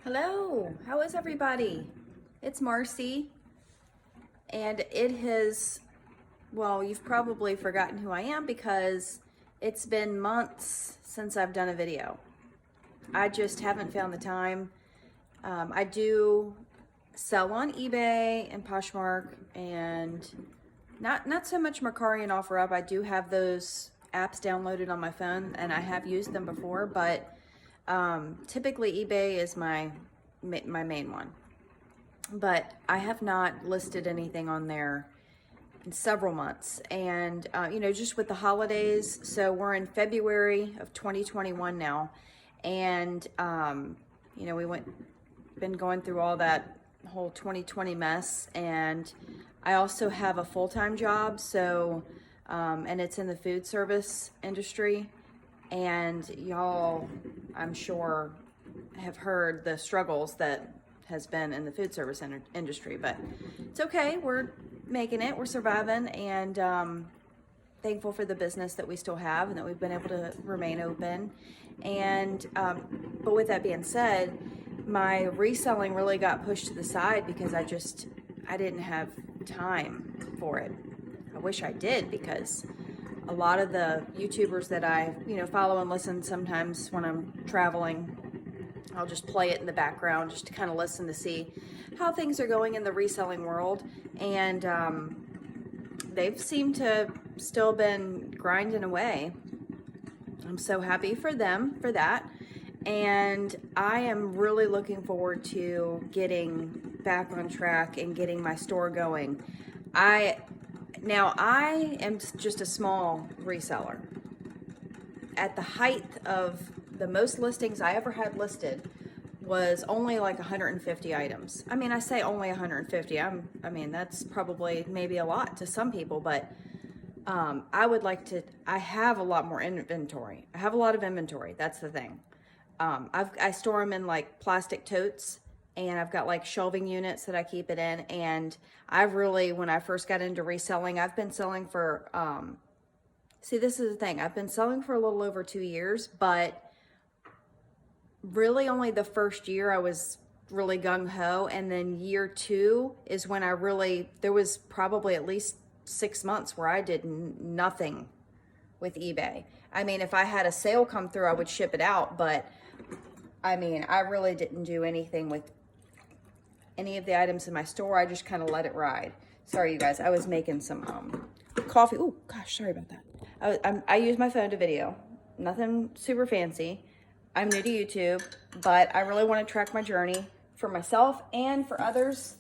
Hello, how is everybody? It's Marcy, and you've probably forgotten who I am because it's been months since I've done a video. I just haven't found the time. I do sell on eBay and Poshmark, and not so much Mercari and OfferUp. I do have those apps downloaded on my phone, and I have used them before, but typically eBay is my main one. But I have not listed anything on there in several months, and just with the holidays. So we're in February of 2021 now, and been going through all that whole 2020 mess, and I also have a full-time job, so and it's in the food service industry, and y'all, I'm sure, have heard the struggles that has been in the food service industry, but it's okay. We're making it, we're surviving, and thankful for the business that we still have and that we've been able to remain open. And but with that being said, my reselling really got pushed to the side because I didn't have time for it. I wish I did, because a lot of the YouTubers that I follow and listen, sometimes when I'm traveling, I'll just play it in the background just to kind of listen to see how things are going in the reselling world. And they've seemed to still been grinding away. I'm so happy for them for that. And I am really looking forward to getting back on track and getting my store going. I am just a small reseller. At the height of the most listings I ever had listed was only like 150 items. I mean, I say only 150. I mean, that's probably maybe a lot to some people, but I have a lot more inventory. I have a lot of inventory. That's the thing. I store them in like plastic totes, and I've got like shelving units that I keep it in. And when I first got into reselling, I've been selling for, this is the thing. I've been selling for a little over 2 years, but really only the first year I was really gung-ho. And then year 2 is when there was probably at least 6 months where I did nothing with eBay. I mean, if I had a sale come through, I would ship it out, but I mean, I really didn't do anything with any of the items in my store. I just kind of let it ride. Sorry, you guys, I was making some coffee. Oh gosh, sorry about that. I use my phone to video. Nothing super fancy. I'm new to YouTube, but I really want to track my journey for myself and for others.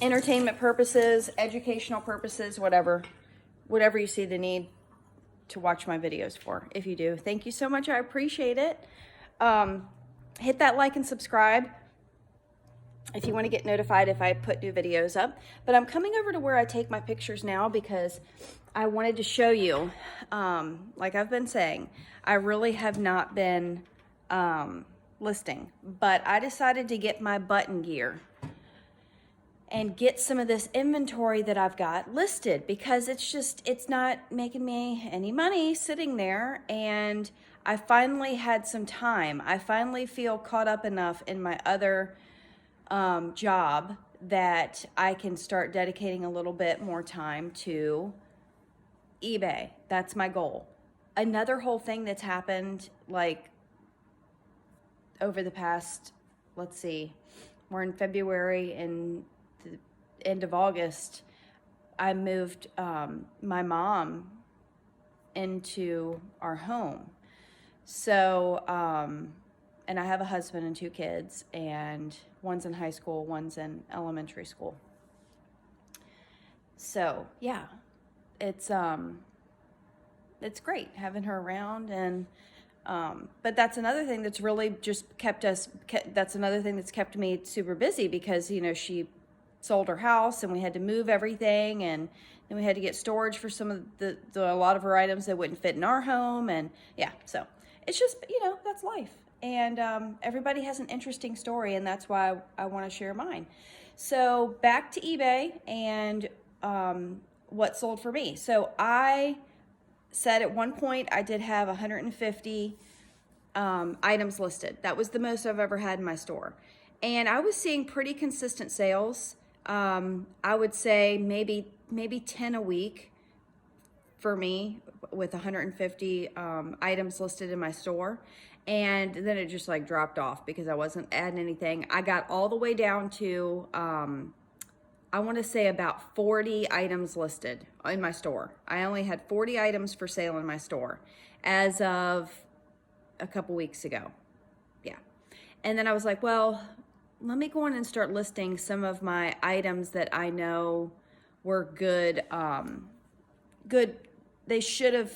Entertainment purposes, educational purposes, whatever you see the need to watch my videos for. If you do, thank you so much. I appreciate it. Hit that like and subscribe if you want to get notified if I put new videos up. But I'm coming over to where I take my pictures now because I wanted to show you, like I've been saying, I really have not been listing, but I decided to get my button gear and get some of this inventory that I've got listed, because it's not making me any money sitting there. And I finally had some time. I finally feel caught up enough in my other job that I can start dedicating a little bit more time to eBay. That's my goal. Another whole thing that's happened, like over the past, let's see, we're in February, and the end of August, I moved my mom into our home. So, and I have a husband and 2 kids, and one's in high school, one's in elementary school. So yeah, it's great having her around. And but that's another thing that's really just that's another thing that's kept me super busy, because she sold her house and we had to move everything, and then we had to get storage for some of a lot of her items that wouldn't fit in our home. And yeah, so it's just, that's life. And everybody has an interesting story, and that's why I want to share mine. So back to eBay and what sold for me. So I said at one point I did have 150 items listed. That was the most I've ever had in my store. And I was seeing pretty consistent sales. I would say maybe 10 a week for me with 150 items listed in my store. And then it just like dropped off because I wasn't adding anything. I got all the way down to, I want to say about 40 items listed in my store. I only had 40 items for sale in my store as of a couple weeks ago. Yeah. And then I was like, well, let me go in and start listing some of my items that I know were good, they should have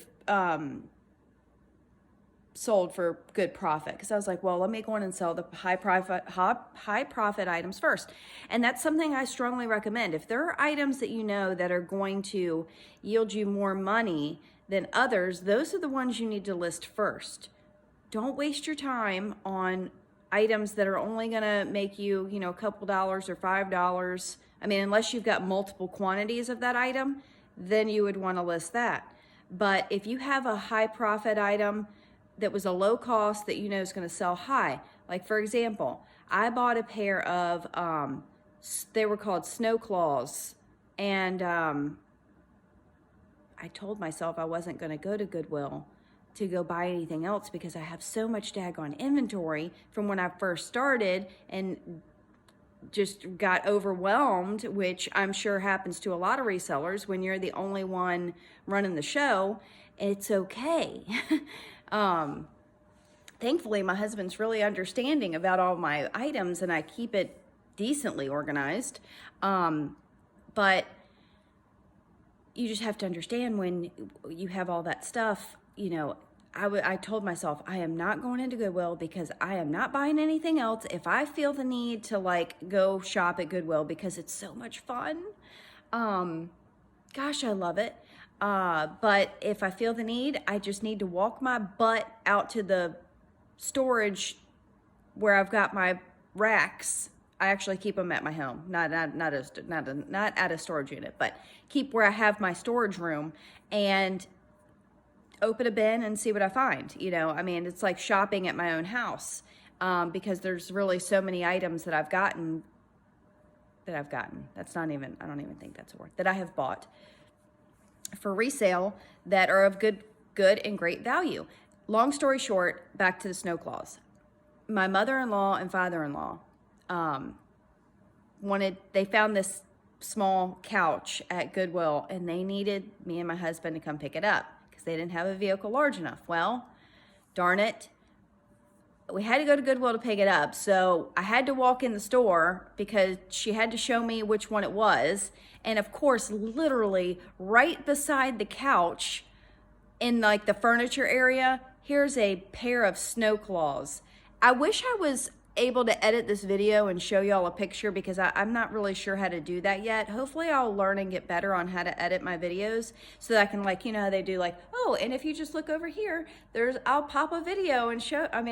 sold for good profit. Because I was like, well, let me go in and sell the high profit items first. And that's something I strongly recommend. If there are items that you know that are going to yield you more money than others, those are the ones you need to list first. Don't waste your time on items that are only going to make you, a couple dollars or $5. I mean, unless you've got multiple quantities of that item, then you would want to list that. But if you have a high profit item that was a low cost that you know is going to sell high, like for example, I bought a pair of, they were called snow claws, and I told myself I wasn't going to go to Goodwill to go buy anything else because I have so much daggone inventory from when I first started and just got overwhelmed, which I'm sure happens to a lot of resellers when you're the only one running the show. It's okay. Thankfully, my husband's really understanding about all my items and I keep it decently organized. But you just have to understand when you have all that stuff, I told myself, I am not going into Goodwill because I am not buying anything else. If I feel the need to go shop at Goodwill because it's so much fun, gosh, I love it. But if I feel the need, I just need to walk my butt out to the storage where I've got my racks. I actually keep them at my home, not at a storage unit, but keep where I have my storage room and open a bin and see what I find. It's like shopping at my own house, because there's really so many items that I've gotten. That's not even, I don't even think that's a word, that I have bought for resale that are of good and great value. Long story short, back to the snow claws. My mother-in-law and father-in-law, they found this small couch at Goodwill and they needed me and my husband to come pick it up because they didn't have a vehicle large enough. Well, darn it, we had to go to Goodwill to pick it up. So I had to walk in the store because she had to show me which one it was. And of course, literally right beside the couch in the furniture area, here's a pair of snow claws. I wish I was able to edit this video and show y'all a picture because I'm not really sure how to do that yet. Hopefully I'll learn and get better on how to edit my videos so that I can how they do oh, and if you just look over here, I'll pop a video and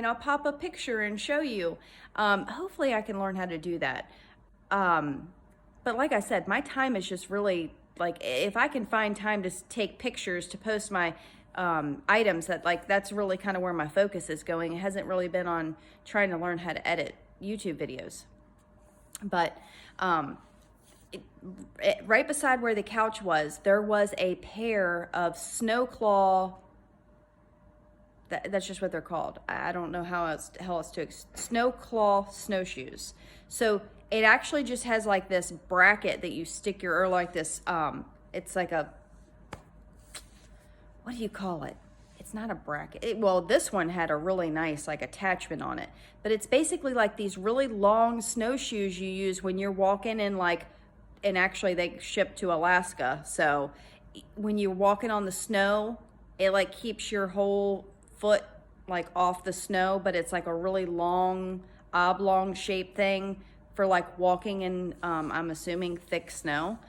I'll pop a picture and show you. Hopefully I can learn how to do that. But like I said, my time is just really if I can find time to take pictures to post my items, that's really kind of where my focus is going. It hasn't really been on trying to learn how to edit YouTube videos. But right beside where the couch was, there was a pair of snow claw. That's just what they're called. I don't know how else to snow claw snowshoes. So it actually just has this bracket that you stick this. It's like a, what do you call it? It's not a bracket. Well, this one had a really nice attachment on it, but it's basically these really long snowshoes you use when you're walking in and actually they ship to Alaska. So when you're walking on the snow, it keeps your whole foot off the snow, but it's a really long oblong shaped thing for walking in, I'm assuming thick snow.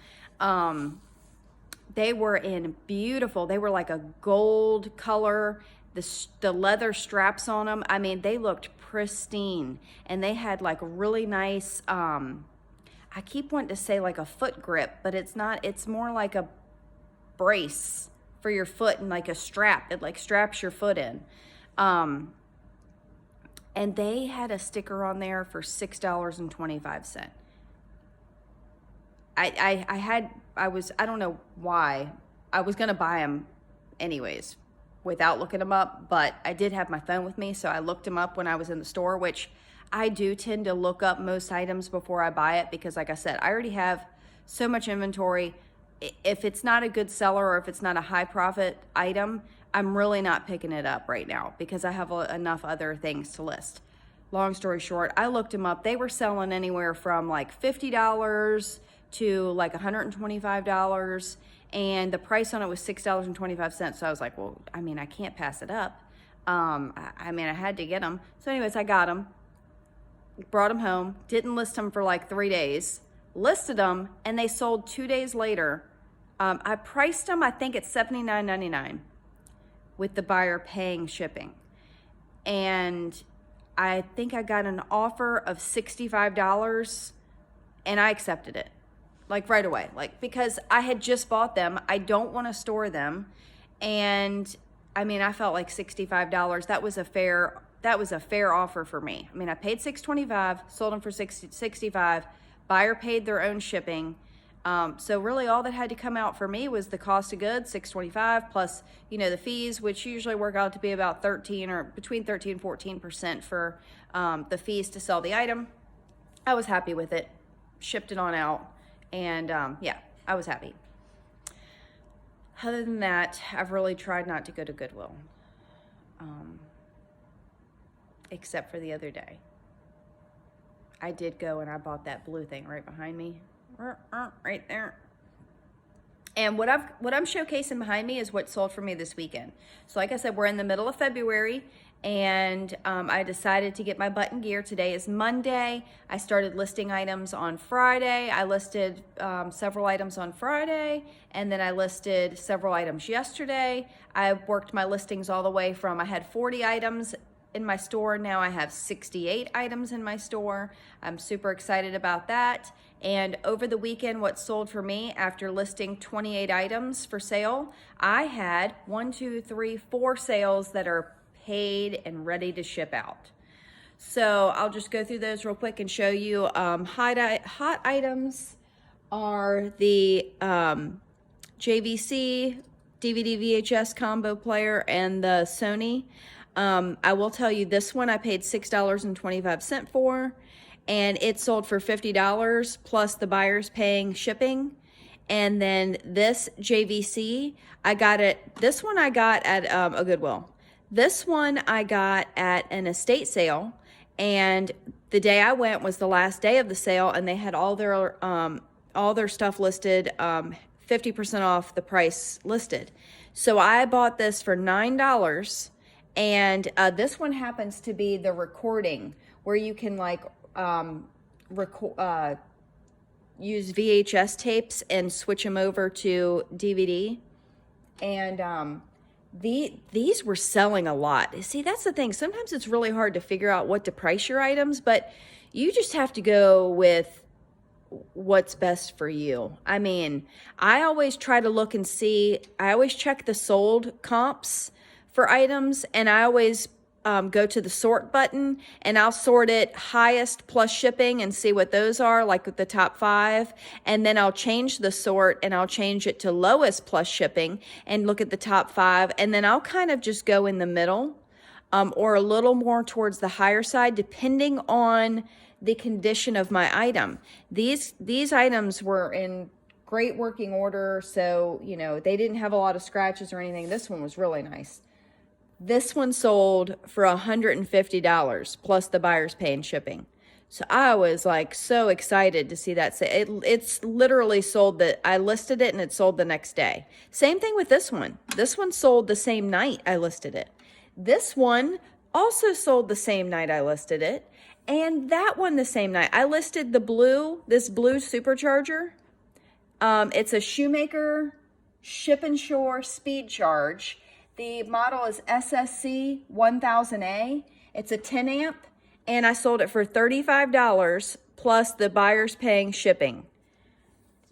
They were beautiful. They were a gold color. The leather straps on them, they looked pristine. And they had really nice, I keep wanting to say a foot grip, but it's not. It's more like a brace for your foot and a strap. It straps your foot in. and they had a sticker on there for $6.25. I don't know why. I was going to buy them anyways without looking them up, but I did have my phone with me, so I looked them up when I was in the store, which I do tend to look up most items before I buy it because, like I said, I already have so much inventory. If it's not a good seller or if it's not a high profit item, I'm really not picking it up right now because I have enough other things to list. Long story short, I looked them up. They were selling anywhere from like $50 to like $125, and the price on it was $6.25. So I was like, well, I mean, I can't pass it up. I mean, I had to get them. So anyways, I got them, brought them home, didn't list them for like 3 days, listed them, and they sold 2 days later. I priced them, I think, at $79.99 with the buyer paying shipping. And I think I got an offer of $65, and I accepted it, like right away, like because I had just bought them. I don't want to store them, and I mean, I felt like $65. That was a fair offer for me. I mean, I paid $6.25, sold them for $65. Buyer paid their own shipping. So really all that had to come out for me was the cost of goods, $6.25, plus, the fees, which usually work out to be about 13 or between 13 and 14% for the fees to sell the item. I was happy with it, shipped it on out, and yeah, I was happy. Other than that, I've really tried not to go to Goodwill, except for the other day. I did go and I bought that blue thing right behind me. Right there. And what I'm showcasing behind me is what sold for me this weekend. So like I said, we're in the middle of February, and I decided to get my butt in gear. Today is Monday. I started listing items on Friday. I listed several items on Friday, and then I listed several items yesterday. I worked my listings all the way from, I had 40 items in my store. Now I have 68 items in my store. I'm super excited about that. And over the weekend, what sold for me after listing 28 items for sale, I had 4 sales that are paid and ready to ship out. So I'll just go through those real quick and show you. Hot items are the JVC DVD VHS combo player and the Sony. I will tell you, this one I paid $6.25 for, and it sold for $50 plus the buyer's paying shipping. And then this JVC, this one I got at a Goodwill. This one I got at an estate sale, and the day I went was the last day of the sale, and they had all their stuff listed, 50% off the price listed. So I bought this for $9. And this one happens to be the recording where you can use VHS tapes and switch them over to DVD. And these were selling a lot. See, that's the thing. Sometimes it's really hard to figure out what to price your items, but you just have to go with what's best for you. I mean, I always try to look and see. I always check the sold comps for items, and I always go to the sort button, and I'll sort it highest plus shipping and see what those are, like with the top 5, and then I'll change the sort and I'll change it to lowest plus shipping and look at the top 5, and then I'll kind of just go in the middle or a little more towards the higher side depending on the condition of my item. These items were in great working order, so they didn't have a lot of scratches or anything. This one was really nice. This one sold for $150 plus the buyer's paying shipping. So I was like so excited to see that. It's literally sold I listed it and it sold the next day. Same thing with this one. This one sold the same night I listed it. This one also sold the same night I listed it. And that one the same night. I listed this blue supercharger. It's a Shoemaker Ship and Shore Speed Charge. The model is SSC 1000A. It's a 10 amp, and I sold it for $35 plus the buyer's paying shipping.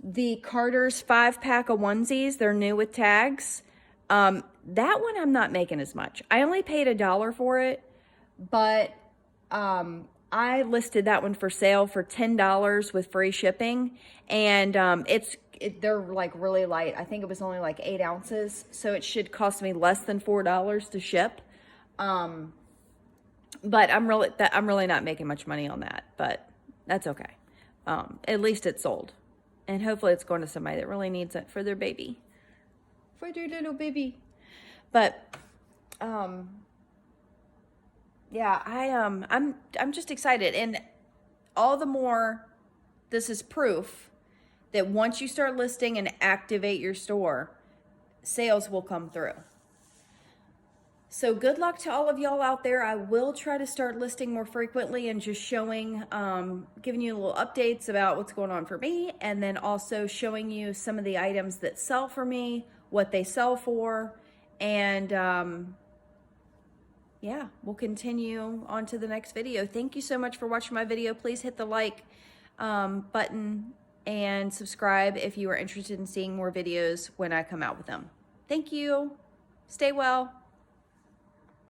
The Carter's 5-pack of onesies, they're new with tags. That one I'm not making as much. I only paid $1 for it, but I listed that one for sale for $10 with free shipping, and they're like really light. I think it was only like 8 ounces, so it should cost me less than $4 to ship. But I'm really not making much money on that, but that's okay. At least it's sold, and hopefully it's going to somebody that really needs it for their baby, for their little baby. But yeah, I'm just excited, and all the more this is proof that once you start listing and activate your store, sales will come through. So good luck to all of y'all out there. I will try to start listing more frequently and just showing, giving you little updates about what's going on for me, and then also showing you some of the items that sell for me, what they sell for, and yeah, we'll continue on to the next video. Thank you so much for watching my video. Please hit the like button and subscribe if you are interested in seeing more videos when I come out with them. Thank you. Stay well.